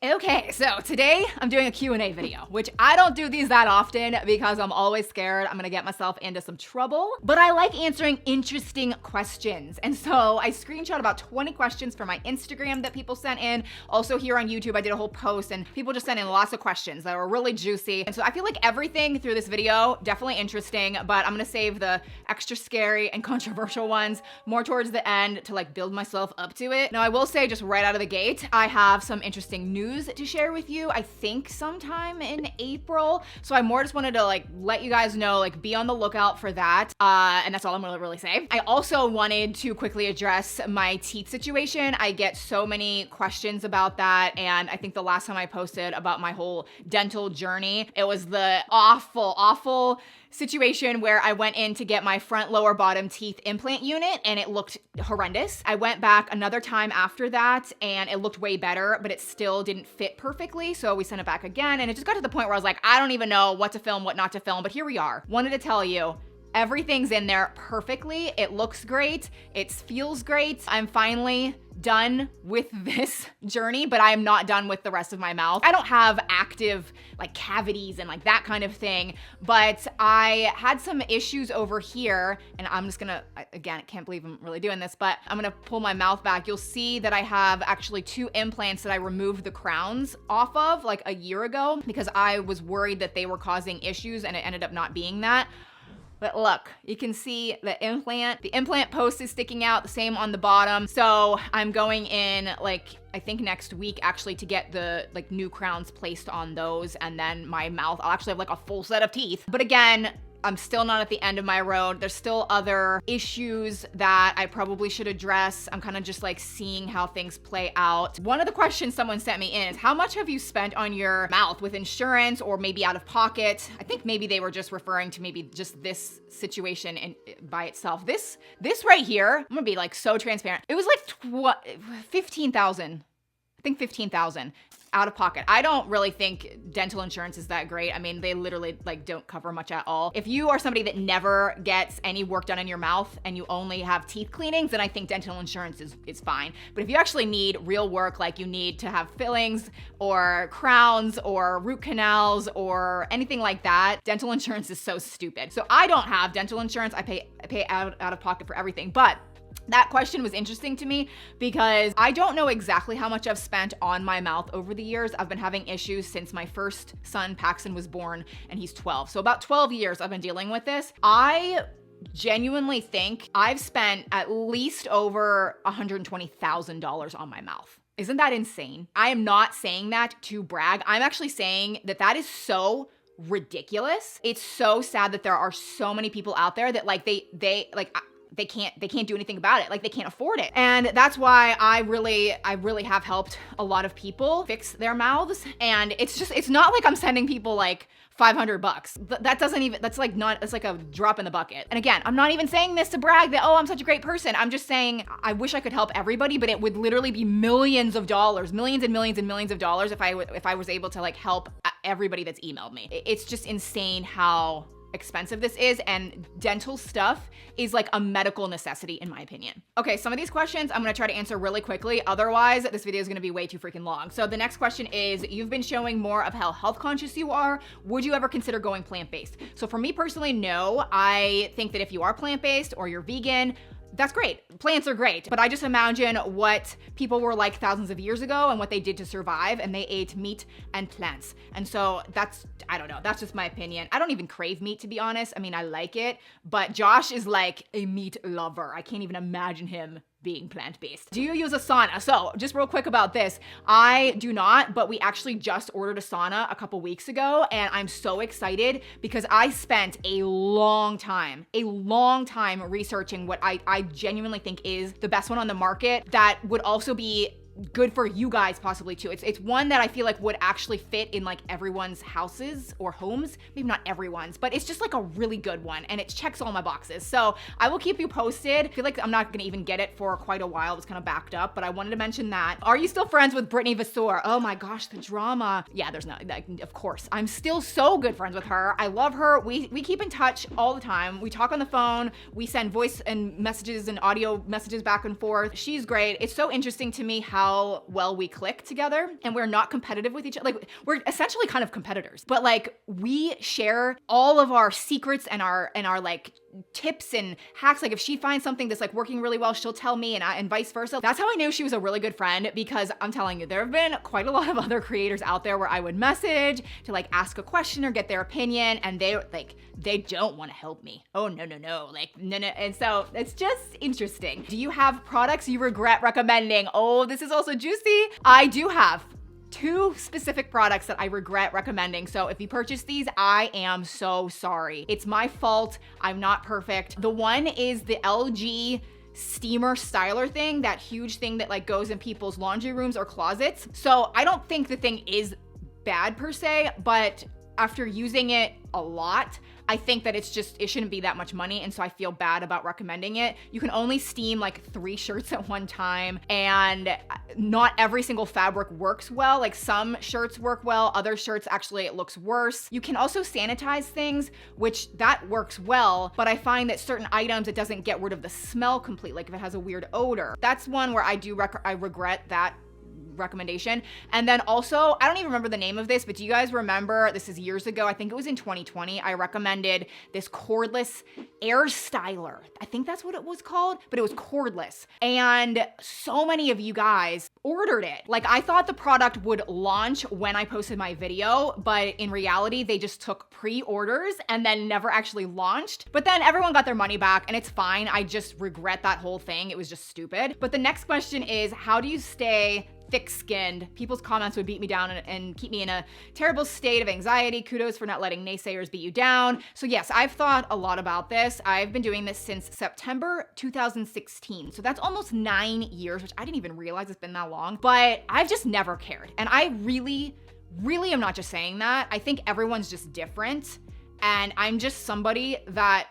Okay, so today I'm doing a Q&A video, which I don't do these that often because I'm always scared I'm gonna get myself into some trouble, but I like answering interesting questions. And so I screenshot about 20 questions from my Instagram that people sent in. Also here on YouTube, I did a whole post and people just sent in lots of questions that were really juicy. And so I feel like everything through this video, definitely interesting, but I'm gonna save the extra scary and controversial ones more towards the end to like build myself up to it. Now I will say just right out of the gate, I have some interesting news to share with you, I think sometime in April. So I more just wanted to like let you guys know, like be on the lookout for that. And that's all I'm gonna really say. I also wanted to quickly address my teeth situation. I get so many questions about that. And I think the last time I posted about my whole dental journey, it was the awful situation where I went in to get my front lower bottom teeth implant unit and it looked horrendous. I went back another time after that and it looked way better, but it still didn't fit perfectly. So we sent it back again and it just got to the point where I was like, I don't even know what to film, what not to film, but here we are. Wanted to tell you, everything's in there perfectly. It looks great. It feels great. I'm finally done with this journey, but I am not done with the rest of my mouth. I don't have active like cavities and like that kind of thing, but I had some issues over here and I'm just gonna, again, I can't believe I'm really doing this, but I'm gonna pull my mouth back. You'll see that I have actually 2 implants that I removed the crowns off of like a year ago because I was worried that they were causing issues and it ended up not being that. But look, you can see the implant post is sticking out, the same on the bottom. So I'm going in like, I think next week actually to get the like new crowns placed on those. And then my mouth, I'll actually have like a full set of teeth. But again, I'm still not at the end of my road. There's still other issues that I probably should address. I'm kind of just like seeing how things play out. One of the questions someone sent me in is, how much have you spent on your mouth with insurance or maybe out of pocket? I think maybe they were just referring to maybe just this situation by itself. This right here, I'm gonna be like so transparent. It was like 15,000. I think 15,000 out of pocket. I don't really think dental insurance is that great. I mean, they literally like don't cover much at all. If you are somebody that never gets any work done in your mouth and you only have teeth cleanings, then I think dental insurance is fine. But if you actually need real work, like you need to have fillings or crowns or root canals or anything like that, dental insurance is so stupid. So I don't have dental insurance. I pay out of pocket for everything. But that question was interesting to me because I don't know exactly how much I've spent on my mouth over the years. I've been having issues since my first son, Paxton, was born and he's 12. So about 12 years I've been dealing with this. I genuinely think I've spent at least over $120,000 on my mouth. Isn't that insane? I am not saying that to brag. I'm actually saying that is so ridiculous. It's so sad that there are so many people out there that like they can't do anything about it. Like they can't afford it. And that's why I really have helped a lot of people fix their mouths. And it's not like I'm sending people like $500. That's like a drop in the bucket. And again, I'm not even saying this to brag that, oh, I'm such a great person. I'm just saying, I wish I could help everybody, but it would literally be millions of dollars, millions and millions and millions of dollars if I was able to like help everybody that's emailed me. It's just insane how expensive this is, and dental stuff is like a medical necessity in my opinion. Okay, some of these questions I'm gonna try to answer really quickly, otherwise this video is gonna be way too freaking long. So the next question is, you've been showing more of how health conscious you are. Would you ever consider going plant-based? So for me personally, no. I think that if you are plant-based or you're vegan, that's great. Plants are great, but I just imagine what people were like thousands of years ago and what they did to survive, and they ate meat and plants. And so I don't know, that's just my opinion. I don't even crave meat, to be honest. I mean, I like it, but Josh is like a meat lover. I can't even imagine him being plant-based. Do you use a sauna? So just real quick about this, I do not, but we actually just ordered a sauna a couple weeks ago and I'm so excited because I spent a long time researching what I genuinely think is the best one on the market that would also be good for you guys possibly too. It's one that I feel like would actually fit in like everyone's houses or homes. Maybe not everyone's, but it's just like a really good one and it checks all my boxes. So I will keep you posted. I feel like I'm not gonna even get it for quite a while. It was kind of backed up, but I wanted to mention that. Are you still friends with Whitney? Oh my gosh, the drama. Yeah, there's not, like, of course. I'm still so good friends with her. I love her. We keep in touch all the time. We talk on the phone. We send voice and messages and audio messages back and forth. She's great. It's so interesting to me how how well we click together, and we're not competitive with each other. Like, we're essentially kind of competitors, but like we share all of our secrets and our like tips and hacks. Like if she finds something that's like working really well, she'll tell me, and vice versa. That's how I knew she was a really good friend, because I'm telling you, there have been quite a lot of other creators out there where I would message to like ask a question or get their opinion, and they don't want to help me. Oh, no. Like, no. And so it's just interesting. Do you have products you regret recommending? Oh, this is also juicy. I do have 2 specific products that I regret recommending. So if you purchase these, I am so sorry. It's my fault. I'm not perfect. The one is the LG steamer styler thing, that huge thing that like goes in people's laundry rooms or closets. So I don't think the thing is bad per se, but after using it a lot, I think that it shouldn't be that much money, and so I feel bad about recommending it. You can only steam like 3 shirts at one time, and not every single fabric works well. Like some shirts work well, other shirts actually it looks worse. You can also sanitize things, which that works well, but I find that certain items it doesn't get rid of the smell completely, like if it has a weird odor. That's one where I regret that recommendation. And then also, I don't even remember the name of this, but do you guys remember, this is years ago, I think it was in 2020, I recommended this cordless air styler. I think that's what it was called, but it was cordless. And so many of you guys ordered it. Like I thought the product would launch when I posted my video, but in reality, they just took pre-orders and then never actually launched. But then everyone got their money back, and it's fine. I just regret that whole thing. It was just stupid. But the next question is, how do you stay thick-skinned? People's comments would beat me down and keep me in a terrible state of anxiety. Kudos for not letting naysayers beat you down. So yes, I've thought a lot about this. I've been doing this since September 2016. So that's almost 9 years, which I didn't even realize it's been that long, but I've just never cared. And I really am not just saying that. I think everyone's just different. And I'm just somebody that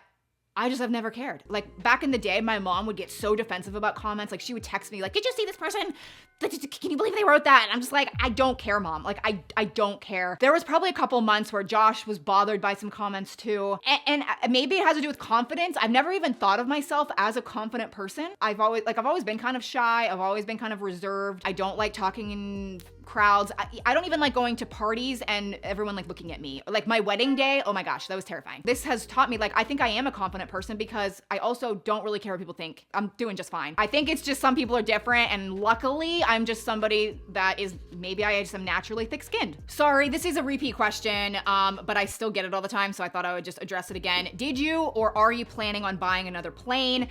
I just have never cared. Like back in the day, my mom would get so defensive about comments. Like she would text me like, did you see this person? Can you believe they wrote that? And I'm just like, I don't care, mom. Like I don't care. There was probably a couple months where Josh was bothered by some comments too. And maybe it has to do with confidence. I've never even thought of myself as a confident person. I've always been kind of shy. I've always been kind of reserved. I don't like talking in crowds. I don't even like going to parties and everyone like looking at me. Like my wedding day, oh my gosh, that was terrifying. This has taught me, like, I think I am a confident person because I also don't really care what people think. I'm doing just fine. I think it's just some people are different, and luckily I'm just somebody that is, maybe I just am naturally thick-skinned. Sorry, this is a repeat question, but I still get it all the time, so I thought I would just address it again. Did you or are you planning on buying another plane?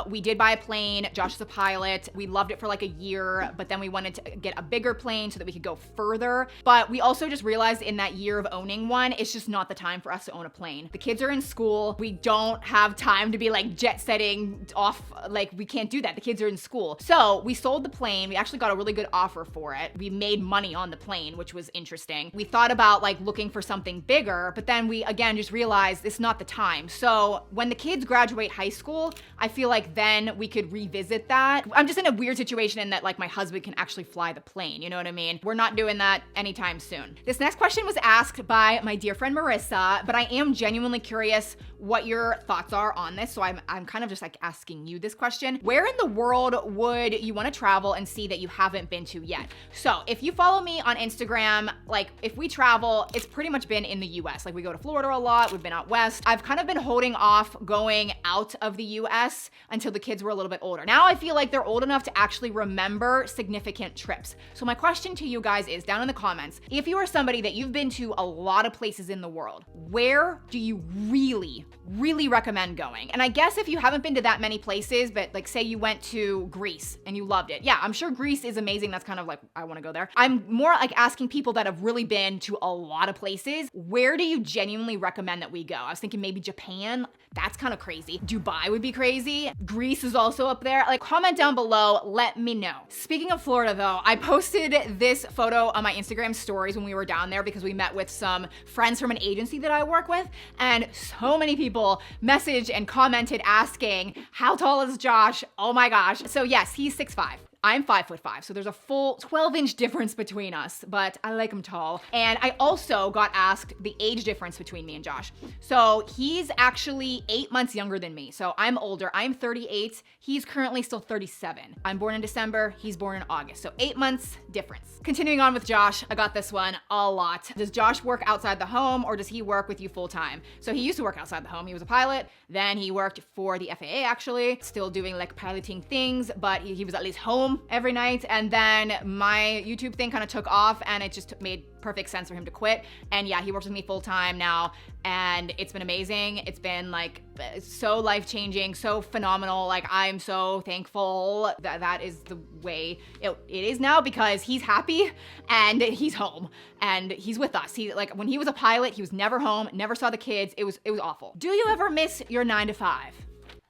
We did buy a plane. Josh is a pilot. We loved it for like a year, but then we wanted to get a bigger plane so that we could go further. But we also just realized in that year of owning one, it's just not the time for us to own a plane. The kids are in school. We don't have time to be like jet setting off. Like we can't do that. The kids are in school. So we sold the plane. We actually got a really good offer for it. We made money on the plane, which was interesting. We thought about like looking for something bigger, but then we again just realized it's not the time. So when the kids graduate high school, I feel like then we could revisit that. I'm just in a weird situation in that like my husband can actually fly the plane. You know what I mean? We're not doing that anytime soon. This next question was asked by my dear friend Marissa, but I am genuinely curious what your thoughts are on this. So I'm kind of just like asking you this question. Where in the world would you want to travel and see that you haven't been to yet? So if you follow me on Instagram, like if we travel, it's pretty much been in the US. Like we go to Florida a lot. We've been out west. I've kind of been holding off going out of the US until the kids were a little bit older. Now I feel like they're old enough to actually remember significant trips. So my question to you guys is down in the comments, if you are somebody that you've been to a lot of places in the world, where do you really recommend going? And I guess if you haven't been to that many places, but like say you went to Greece and you loved it. Yeah, I'm sure Greece is amazing. That's kind of like, I want to go there. I'm more like asking people that have really been to a lot of places, where do you genuinely recommend that we go? I was thinking maybe Japan. That's kind of crazy. Dubai would be crazy. Greece is also up there. Like comment down below, let me know. Speaking of Florida though, I posted this photo on my Instagram stories when we were down there because we met with some friends from an agency that I work with, and so many people messaged and commented asking, how tall is Josh? Oh my gosh. So yes, he's 6'5". I'm 5'5", so there's a full 12-inch difference between us, but I like him tall. And I also got asked the age difference between me and Josh. So he's actually 8 months younger than me. So I'm older. I'm 38. He's currently still 37. I'm born in December. He's born in August. So 8 months difference. Continuing on with Josh, I got this one a lot. Does Josh work outside the home or does he work with you full time? So he used to work outside the home. He was a pilot. Then he worked for the FAA actually, still doing like piloting things, but he was at least home every night. And then my YouTube thing kind of took off and it just made perfect sense for him to quit. And yeah, he works with me full time now and it's been amazing. It's been like so life-changing, so phenomenal. Like I'm so thankful that that is the way it is now because he's happy and he's home and he's with us. He like when he was a pilot, he was never home, never saw the kids. It was awful. Do you ever miss your 9 to 5?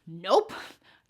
Nope.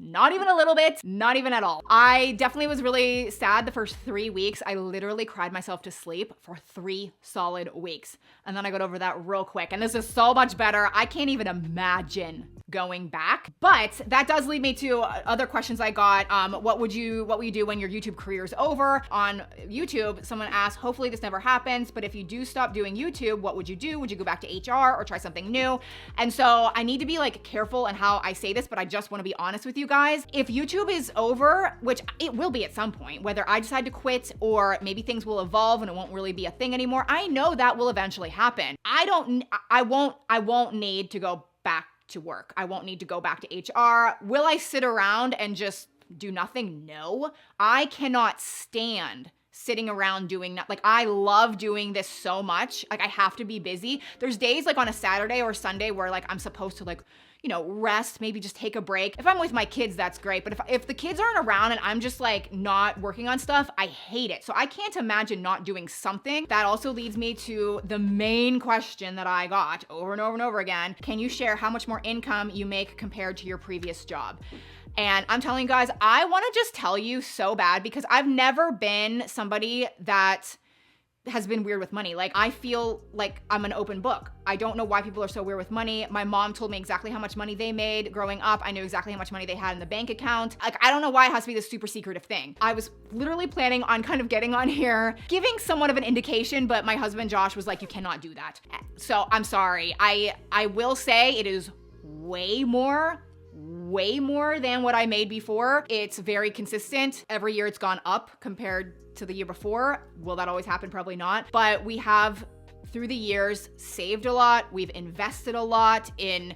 Not even a little bit, not even at all. I definitely was really sad the first 3 weeks. I literally cried myself to sleep for 3 solid weeks. And then I got over that real quick. And this is so much better. I can't even imagine going back. But that does lead me to other questions I got. What would you do when your YouTube career is over? On YouTube, someone asked, hopefully this never happens, but if you do stop doing YouTube, what would you do? Would you go back to HR or try something new? And so I need to be like careful in how I say this, but I just want to be honest with you guys. If YouTube is over, which it will be at some point, whether I decide to quit or maybe things will evolve and it won't really be a thing anymore, I know that will eventually happen. I won't need to go back to work. I won't need to go back to HR. Will I sit around and just do nothing? No. I cannot stand sitting around doing that. Like I love doing this so much. Like I have to be busy. There's days like on a Saturday or Sunday where like I'm supposed to like, you know, rest, maybe just take a break. If I'm with my kids, that's great. But if the kids aren't around and I'm just like not working on stuff, I hate it. So I can't imagine not doing something. That also leads me to the main question that I got over and over and over again. Can you share how much more income you make compared to your previous job? And I'm telling you guys, I want to just tell you so bad because I've never been somebody that has been weird with money. Like I feel like I'm an open book. I don't know why people are so weird with money. My mom told me exactly how much money they made growing up. I knew exactly how much money they had in the bank account. Like I don't know why it has to be this super secretive thing. I was literally planning on kind of getting on here, giving somewhat of an indication, but my husband Josh was like, you cannot do that. So I'm sorry. I will say it is way more than what I made before. It's very consistent. Every year it's gone up compared to the year before. Will that always happen? Probably not. But we have, through the years, saved a lot. We've invested a lot in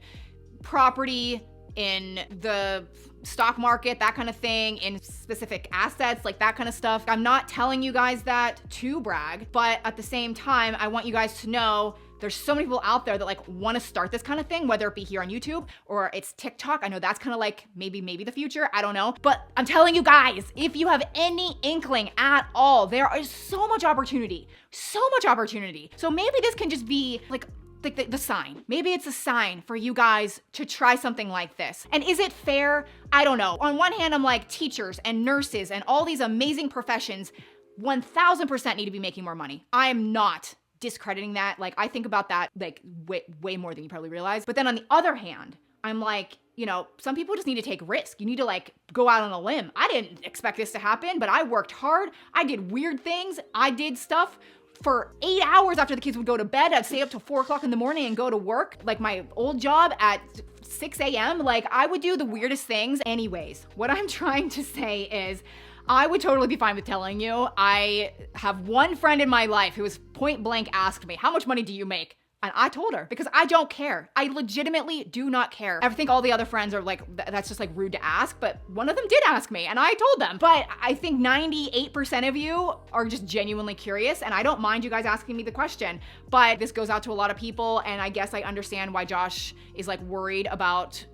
property, in the stock market, that kind of thing, in specific assets, like that kind of stuff. I'm not telling you guys that to brag, but at the same time, I want you guys to know there's so many people out there that like want to start this kind of thing, whether it be here on YouTube or it's TikTok. I know that's kind of like maybe the future. I don't know. But I'm telling you guys, if you have any inkling at all, there is so much opportunity. So maybe this can just be like the sign. Maybe it's a sign for you guys to try something like this. And is it fair? I don't know. On one hand, I'm like teachers and nurses and all these amazing professions 1000% need to be making more money. I am not discrediting that. Like I think about that like way more than you probably realize. But then on the other hand, I'm like, you know, some people just need to take risk. You need to like go out on a limb. I didn't expect this to happen, but I worked hard. I did weird things. I did stuff for 8 hours after the kids would go to bed. I'd stay up till 4 o'clock in the morning and go to work. Like my old job at 6 a.m. Like I would do the weirdest things. Anyways, what I'm trying to say is I would totally be fine with telling you. I have one friend in my life who has point blank asked me, how much money do you make? And I told her because I don't care. I legitimately do not care. I think all the other friends are like, that's just like rude to ask, but one of them did ask me and I told them. But I think 98% of you are just genuinely curious and I don't mind you guys asking me the question, but this goes out to a lot of people and I guess I understand why Josh is like worried about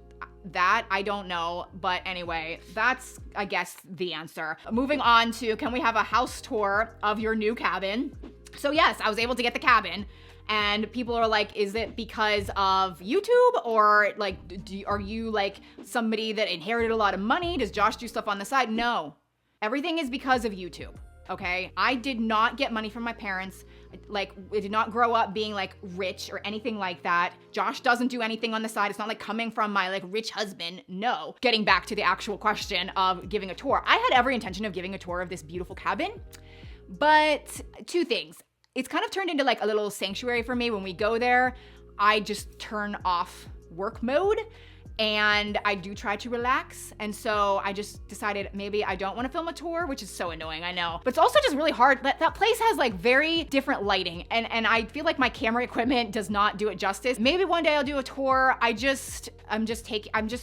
that. I don't know, but anyway, that's, I guess, the answer. Moving on to, can we have a house tour of your new cabin? So yes, I was able to get the cabin and people are like, is it because of YouTube or like, are you like somebody that inherited a lot of money? Does Josh do stuff on the side? No, everything is because of YouTube. okay? I did not get money from my parents. Like, we did not grow up being like rich or anything like that. Josh doesn't do anything on the side. It's not like coming from my like rich husband. No. Getting back to the actual question of giving a tour. I had every intention of giving a tour of this beautiful cabin, but two things. It's kind of turned into like a little sanctuary for me. When we go there, I just turn off work mode and I do try to relax. And so I just decided maybe I don't want to film a tour, which is so annoying, I know. But it's also just really hard. That place has like very different lighting and I feel like my camera equipment does not do it justice. Maybe one day I'll do a tour. I'm just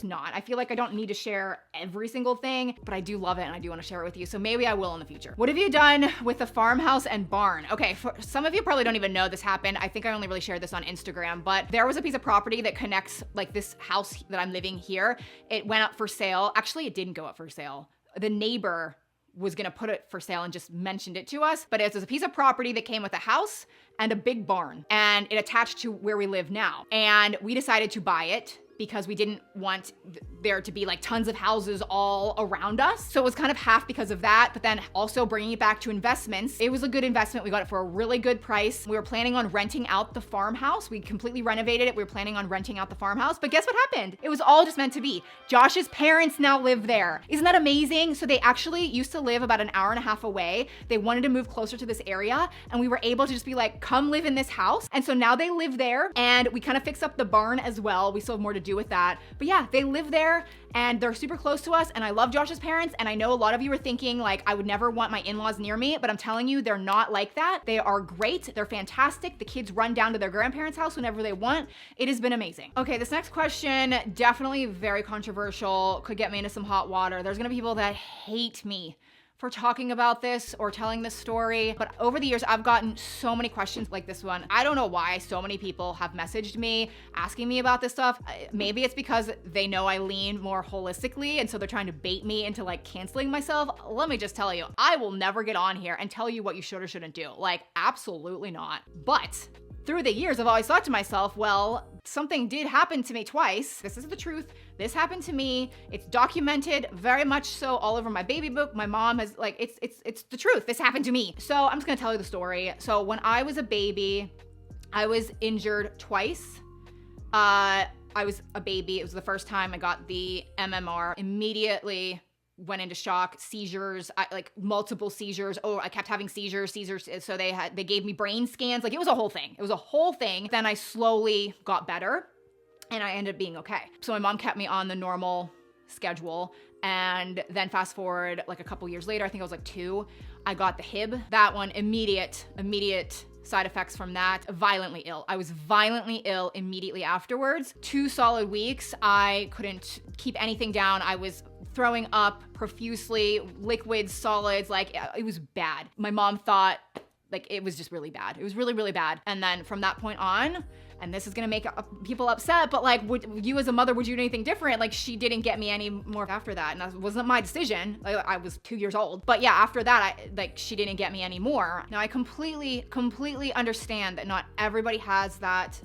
not. I feel like I don't need to share every single thing, but I do love it and I do want to share it with you. So maybe I will in the future. What have you done with the farmhouse and barn? Okay, for some of you probably don't even know this happened. I think I only really shared this on Instagram, but there was a piece of property that connects like this house that I'm living here. It went up for sale. Actually, it didn't go up for sale. The neighbor was gonna put it for sale and just mentioned it to us, but it was a piece of property that came with a house and a big barn, and it attached to where we live now. And we decided to buy it because we didn't want there to be like tons of houses all around us. So it was kind of half because of that, but then also bringing it back to investments. It was a good investment. We got it for a really good price. We were planning on renting out the farmhouse. We completely renovated it. We were planning on renting out the farmhouse, but guess what happened? It was all just meant to be. Josh's parents now live there. Isn't that amazing? So they actually used to live about an hour and a half away. They wanted to move closer to this area and we were able to just be like, come live in this house. And so now they live there and we kind of fix up the barn as well. We still have more to do with that. But yeah, they live there and they're super close to us and I love Josh's parents and I know a lot of you are thinking like I would never want my in-laws near me, but I'm telling you they're not like that. They are great. They're fantastic. The kids run down to their grandparents' house whenever they want. It has been amazing. Okay, this next question, definitely very controversial, could get me into some hot water. There's gonna be people that hate me for talking about this or telling this story. But over the years, I've gotten so many questions like this one. I don't know why so many people have messaged me asking me about this stuff. Maybe it's because they know I lean more holistically and so they're trying to bait me into like canceling myself. Let me just tell you, I will never get on here and tell you what you should or shouldn't do. Like, absolutely not. But through the years, I've always thought to myself, well, something did happen to me twice. This is the truth. This happened to me. It's documented very much so all over my baby book. My mom has like, it's the truth. This happened to me. So I'm just gonna tell you the story. So when I was a baby, I was injured twice. I was a baby. It was the first time I got the MMR. Immediately went into shock, seizures, like multiple seizures. Oh, I kept having seizures. So they gave me brain scans. Like it was a whole thing. It was a whole thing. Then I slowly got better and I ended up being okay. So my mom kept me on the normal schedule. And then fast forward like a couple years later, I think I was like 2, I got the HIB. That one, immediate side effects from that, violently ill. I was violently ill immediately afterwards. 2 solid weeks, I couldn't keep anything down. I was throwing up profusely, liquids, solids, like it was bad. My mom thought like it was just really bad. It was really, really bad. And then from that point on, and this is gonna make people upset, but like, would you as a mother, would you do anything different? Like she didn't get me any more after that. And that wasn't my decision. Like, I was 2 years old. But yeah, after that, she didn't get me anymore. Now I completely understand that not everybody has that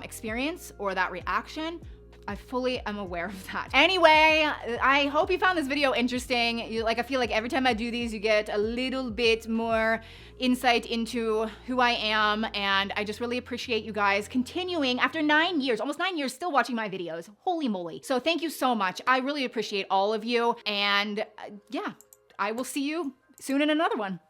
experience or that reaction. I fully am aware of that. Anyway, I hope you found this video interesting. I feel like every time I do these, you get a little bit more insight into who I am. And I just really appreciate you guys continuing after 9 years, almost 9 years, still watching my videos. Holy moly. So thank you so much. I really appreciate all of you. And yeah, I will see you soon in another one.